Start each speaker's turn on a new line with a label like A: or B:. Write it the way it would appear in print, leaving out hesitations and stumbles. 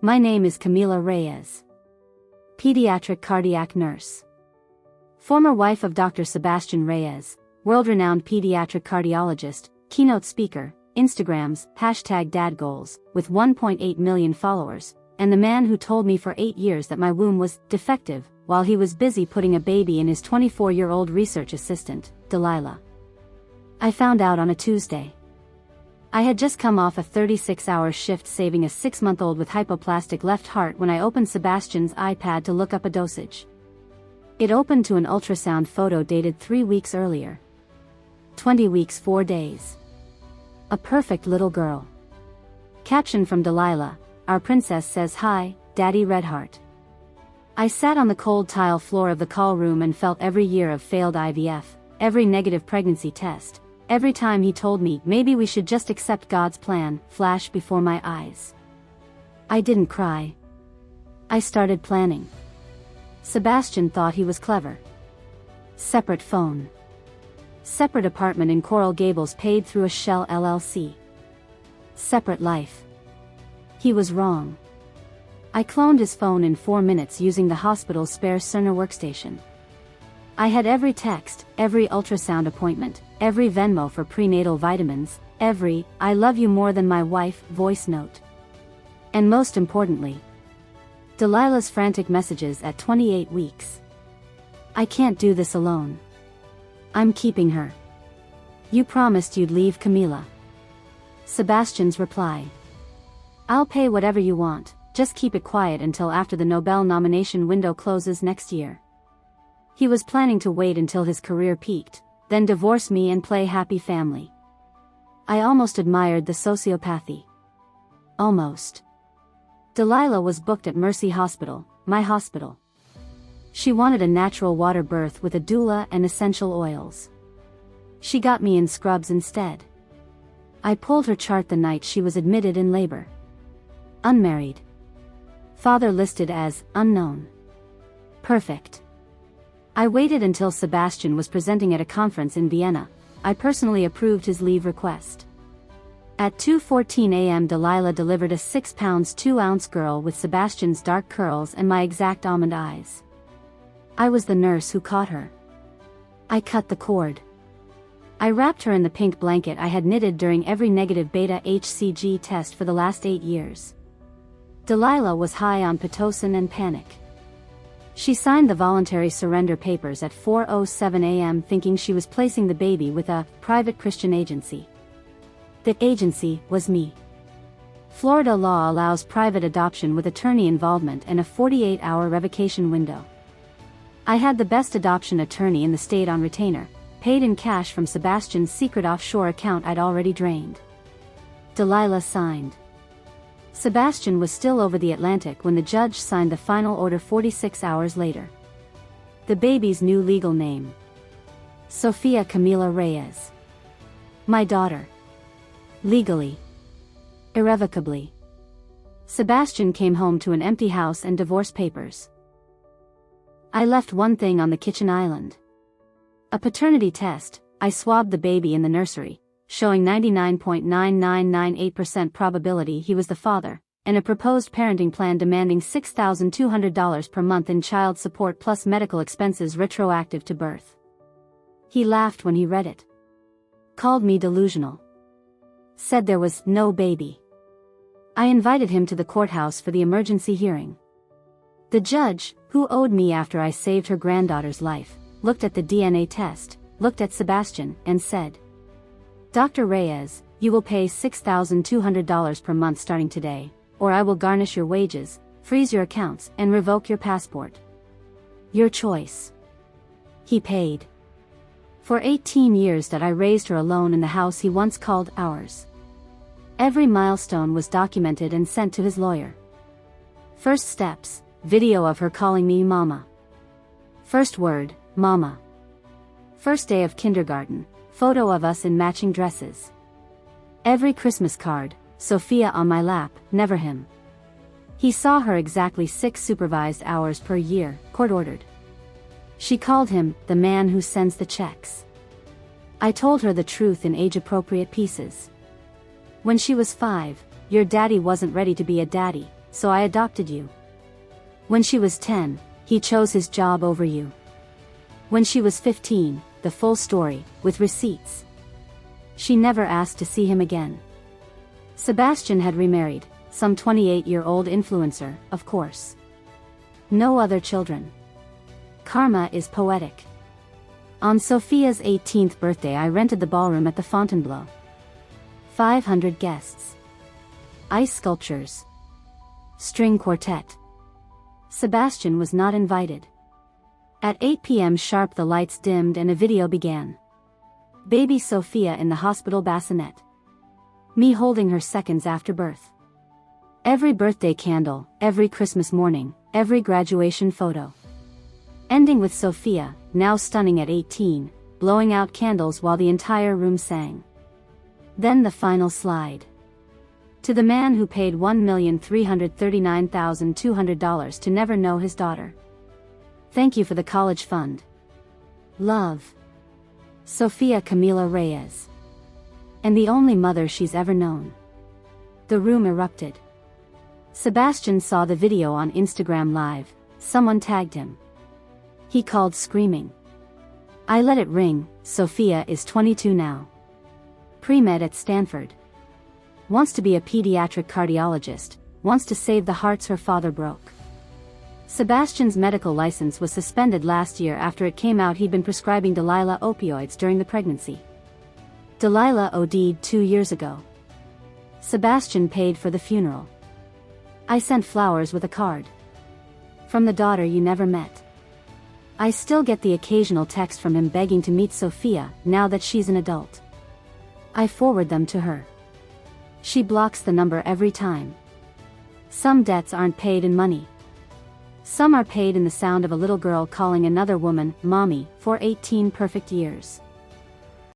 A: My name is Camila Reyes. Pediatric cardiac nurse. Former wife of Dr. Sebastian Reyes, world-renowned pediatric cardiologist, keynote speaker, Instagrams, #dadgoals, with 1.8 million followers, and the man who told me for 8 years that my womb was defective, while he was busy putting a baby in his 24-year-old research assistant, Delilah. I found out on a Tuesday. I had just come off a 36-hour shift saving a 6-month-old with hypoplastic left heart when I opened Sebastian's iPad to look up a dosage. It opened to an ultrasound photo dated 3 weeks earlier. 20 weeks 4 days. A perfect little girl. Caption from Delilah, "Our princess says hi, Daddy Redheart." I sat on the cold tile floor of the call room and felt every year of failed IVF, every negative pregnancy test, every time he told me maybe we should just accept God's plan, flash before my eyes. I didn't cry. I started planning. Sebastian thought he was clever. Separate phone. Separate apartment in Coral Gables paid through a Shell LLC. Separate life. He was wrong. I cloned his phone in 4 minutes using the hospital's spare Cerner workstation. I had every text, every ultrasound appointment, every Venmo for prenatal vitamins, every "I love you more than my wife" voice note. And most importantly, Delilah's frantic messages at 28 weeks. "I can't do this alone. I'm keeping her. You promised you'd leave Camila." Sebastian's reply. "I'll pay whatever you want, just keep it quiet until after the Nobel nomination window closes next year." He was planning to wait until his career peaked, then divorce me and play happy family. I almost admired the sociopathy. Almost. Delilah was booked at Mercy Hospital, my hospital. She wanted a natural water birth with a doula and essential oils. She got me in scrubs instead. I pulled her chart the night she was admitted in labor. Unmarried. Father listed as unknown. Perfect. I waited until Sebastian was presenting at a conference in Vienna. I personally approved his leave request. At 2:14 a.m. Delilah delivered a 6 pounds 2 ounce girl with Sebastian's dark curls and my exact almond eyes. I was the nurse who caught her. I cut the cord. I wrapped her in the pink blanket I had knitted during every negative beta HCG test for the last 8 years. Delilah was high on Pitocin and panic. She signed the voluntary surrender papers at 4:07 a.m. thinking she was placing the baby with a private Christian agency. The agency was me. Florida law allows private adoption with attorney involvement and a 48-hour revocation window. I had the best adoption attorney in the state on retainer, paid in cash from Sebastian's secret offshore account I'd already drained. Delilah signed. Sebastian was still over the Atlantic when the judge signed the final order 46 hours later. The baby's new legal name. Sofia Camila Reyes. My daughter. Legally. Irrevocably. Sebastian came home to an empty house and divorce papers. I left one thing on the kitchen island. A paternity test. I swabbed the baby in the nursery, showing 99.9998% probability he was the father, and a proposed parenting plan demanding $6,200 per month in child support plus medical expenses retroactive to birth. He laughed when he read it. Called me delusional. Said there was no baby. I invited him to the courthouse for the emergency hearing. The judge, who owed me after I saved her granddaughter's life, looked at the DNA test, looked at Sebastian, and said, "Dr. Reyes, you will pay $6,200 per month starting today, or I will garnish your wages, freeze your accounts, and revoke your passport. Your choice." He paid. For 18 years that I raised her alone in the house he once called ours. Every milestone was documented and sent to his lawyer. First steps, video of her calling me mama. First word, mama. First day of kindergarten, photo of us in matching dresses. Every Christmas card, Sophia on my lap, never him. He saw her exactly 6 supervised hours per year, court-ordered. She called him, the man who sends the checks. I told her the truth in age-appropriate pieces. When she was 5, your daddy wasn't ready to be a daddy, so I adopted you. When she was 10, he chose his job over you. When she was 15, the full story, with receipts. She never asked to see him again. Sebastian had remarried, some 28-year-old influencer, of course. No other children. Karma is poetic. On Sophia's 18th birthday I rented the ballroom at the Fontainebleau. 500 guests. Ice sculptures. String quartet. Sebastian was not invited. At 8 p.m. sharp the lights dimmed and a video began. Baby Sophia in the hospital bassinet. Me holding her seconds after birth. Every birthday candle, every Christmas morning, every graduation photo. Ending with Sophia, now stunning at 18, blowing out candles while the entire room sang. Then the final slide. To the man who paid $1,339,200 to never know his daughter. Thank you for the college fund. Love. Sofia Camila Reyes. And the only mother she's ever known. The room erupted. Sebastian saw the video on Instagram Live, someone tagged him. He called screaming. I let it ring. Sophia is 22 now. Pre-med at Stanford. Wants to be a pediatric cardiologist, wants to save the hearts her father broke. Sebastian's medical license was suspended last year after it came out he'd been prescribing Delilah opioids during the pregnancy. Delilah OD'd 2 years ago. Sebastian paid for the funeral. I sent flowers with a card. From the daughter you never met. I still get the occasional text from him begging to meet Sophia, now that she's an adult. I forward them to her. She blocks the number every time. Some debts aren't paid in money. Some are paid in the sound of a little girl calling another woman, mommy, for 18 perfect years.